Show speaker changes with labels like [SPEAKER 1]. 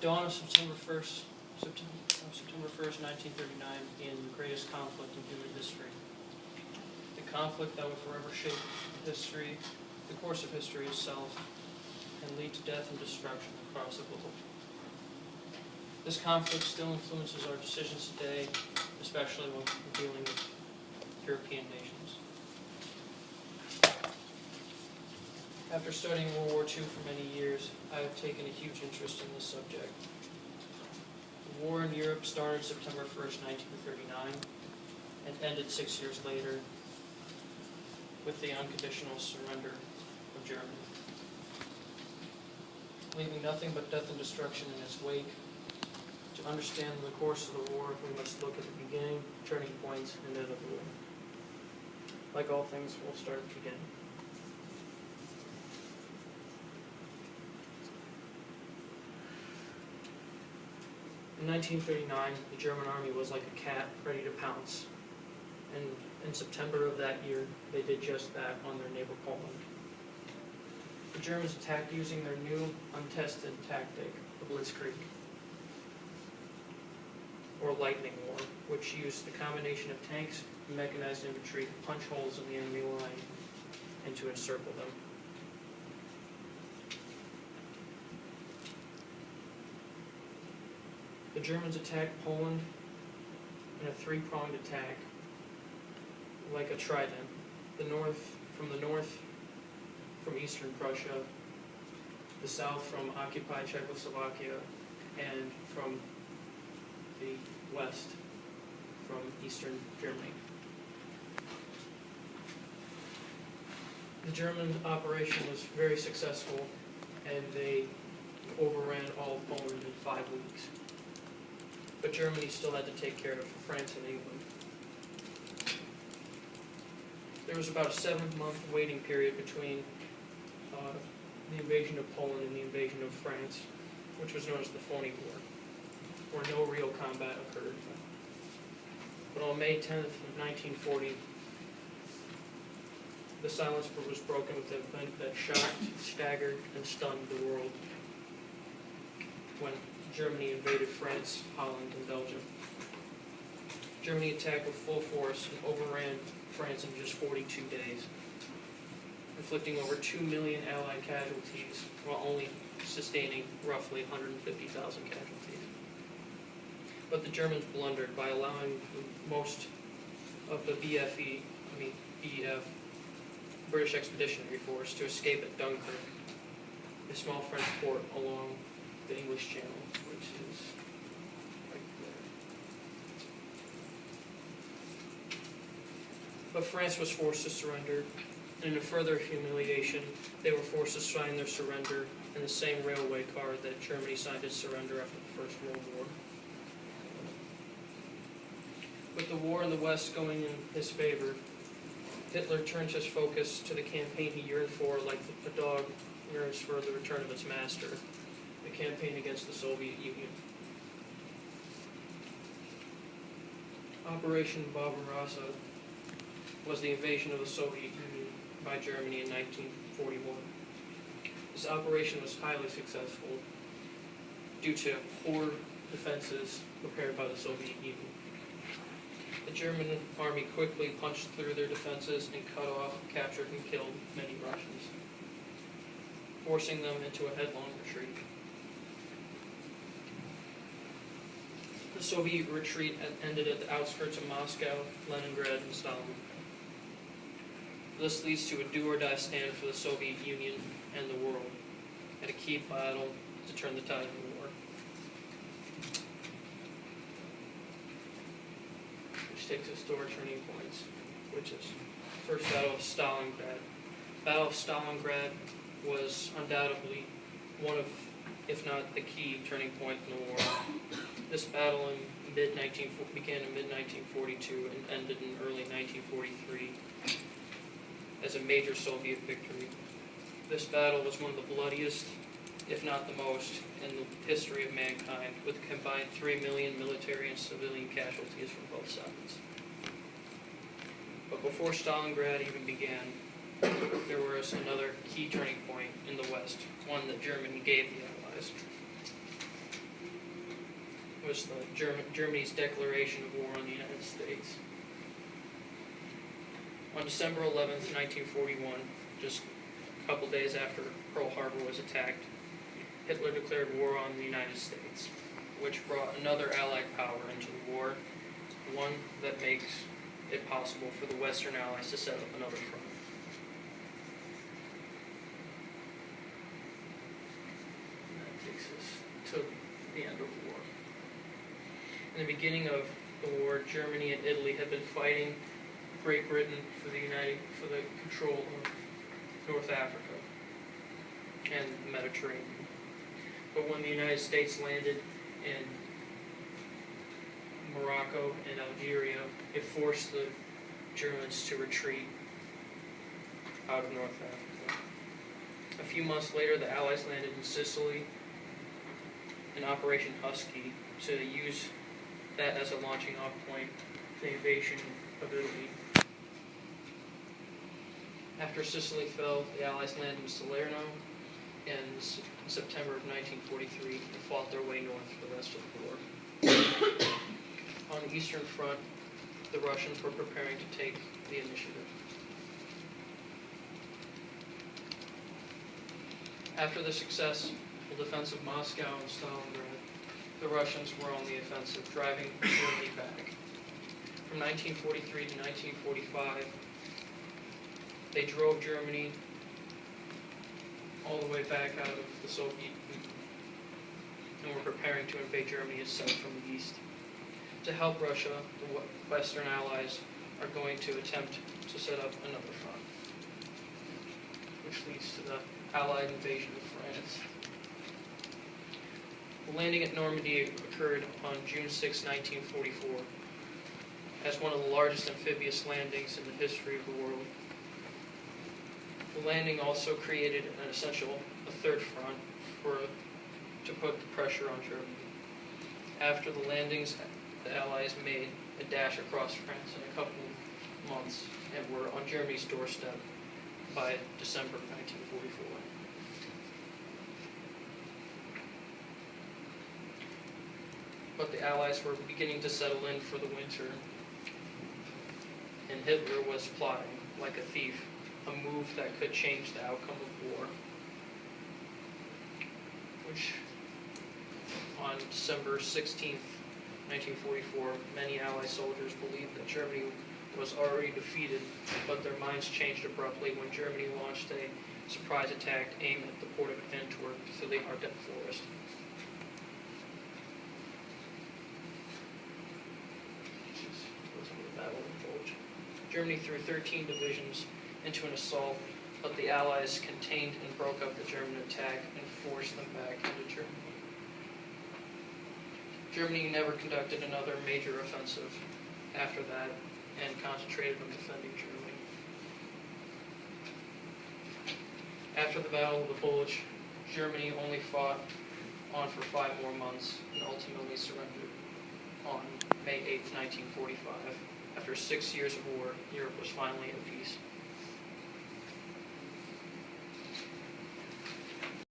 [SPEAKER 1] dawn of September 1st, 1939 began the greatest conflict in human history. The conflict that will forever shape history, the course of history itself, and lead to death and destruction across the globe. This conflict still influences our decisions today, especially when we're dealing with European nations. After studying World War II for many years, I have taken a huge interest in this subject. The war in Europe started September 1st, 1939, and ended 6 years later with the unconditional surrender of Germany, leaving nothing but death and destruction in its wake. To understand the course of the war, we must look at the beginning, turning points, and end of the war. Like all things, we'll start at the beginning. In 1939, the German army was like a cat ready to pounce, and in September of that year, they did just that on their neighbor Poland. The Germans attacked using their new, untested tactic, the Blitzkrieg, or lightning war, which used the combination of tanks and mechanized infantry to punch holes in the enemy line and to encircle them. The Germans attacked Poland in a three-pronged attack, like a trident. From the north, from eastern Prussia, the south from occupied Czechoslovakia, and from the west, from eastern Germany. The German operation was very successful, and they overran all of Poland in 5 weeks. But Germany still had to take care of France and England. There was about a 7-month waiting period between the invasion of Poland and the invasion of France, which was known as the Phony War, where no real combat occurred. But on May 10th of 1940, the silence was broken with an event that shocked, staggered, and stunned the world when Germany invaded France, Holland, and Belgium. Germany attacked with full force and overran France in just 42 days, inflicting over 2 million Allied casualties while only sustaining roughly 150,000 casualties. But the Germans blundered by allowing most of the BEF, British Expeditionary Force, to escape at Dunkirk, a small French port along the English Channel, which is right there. But France was forced to surrender, and in a further humiliation, they were forced to sign their surrender in the same railway car that Germany signed its surrender after the First World War. With the war in the West going in his favor, Hitler turned his focus to the campaign he yearned for, like a dog yearns for the return of its master, the campaign against the Soviet Union. Operation Barbarossa was the invasion of the Soviet Union by Germany in 1941. This operation was highly successful due to poor defenses prepared by the Soviet Union. The German army quickly punched through their defenses and cut off, captured, and killed many Russians, forcing them into a headlong retreat. The Soviet retreat ended at the outskirts of Moscow, Leningrad, and Stalin. This leads to a do-or-die stand for the Soviet Union and the world, at a key battle to turn the tide of the war, which takes us to our turning points, which is First Battle of Stalingrad. Battle of Stalingrad was undoubtedly one of, if not the key turning point in the war. This battle began in mid-1942 and ended in early 1943 as a major Soviet victory. This battle was one of the bloodiest, if not the most, in the history of mankind, with a combined 3 million military and civilian casualties from both sides. But before Stalingrad even began, there was another key turning point in the West, one that Germany gave the Allies. was Germany's declaration of war on the United States. On December 11th, 1941, just a couple days after Pearl Harbor was attacked, Hitler declared war on the United States, which brought another Allied power into the war, one that makes it possible for the Western Allies to set up another front. And that takes us to the end of the war. In the beginning of the war, Germany and Italy had been fighting Great Britain for the control of North Africa and the Mediterranean. But when the United States landed in Morocco and Algeria, it forced the Germans to retreat out of North Africa. A few months later, the Allies landed in Sicily in Operation Husky to use that as a launching off point for the invasion of Italy. After Sicily fell, the Allies landed in Salerno in September of 1943 and fought their way north for the rest of the war. On the Eastern Front, the Russians were preparing to take the initiative. After the successful defense of Moscow and Stalingrad, the Russians were on the offensive, driving Germany back. From 1943 to 1945, they drove Germany all the way back out of the Soviet Union and were preparing to invade Germany itself from the east. To help Russia, the Western Allies are going to attempt to set up another front, which leads to the Allied invasion of France. The landing at Normandy occurred on June 6, 1944, as one of the largest amphibious landings in the history of the world. The landing also created a third front to put the pressure on Germany. After the landings, the Allies made a dash across France in a couple of months and were on Germany's doorstep by December 1944. But the Allies were beginning to settle in for the winter, and Hitler was plotting like a thief a move that could change the outcome of war, which on December 16th, 1944, many Allied soldiers believed that Germany was already defeated, but their minds changed abruptly when Germany launched a surprise attack aimed at the port of Antwerp through the Ardennes forest. Germany threw 13 divisions into an assault, but the Allies contained and broke up the German attack and forced them back into Germany. Germany never conducted another major offensive after that and concentrated on defending Germany. After the Battle of the Bulge, Germany only fought on for 5 more months and ultimately surrendered on May 8, 1945. After 6 years of war, Europe was finally at peace.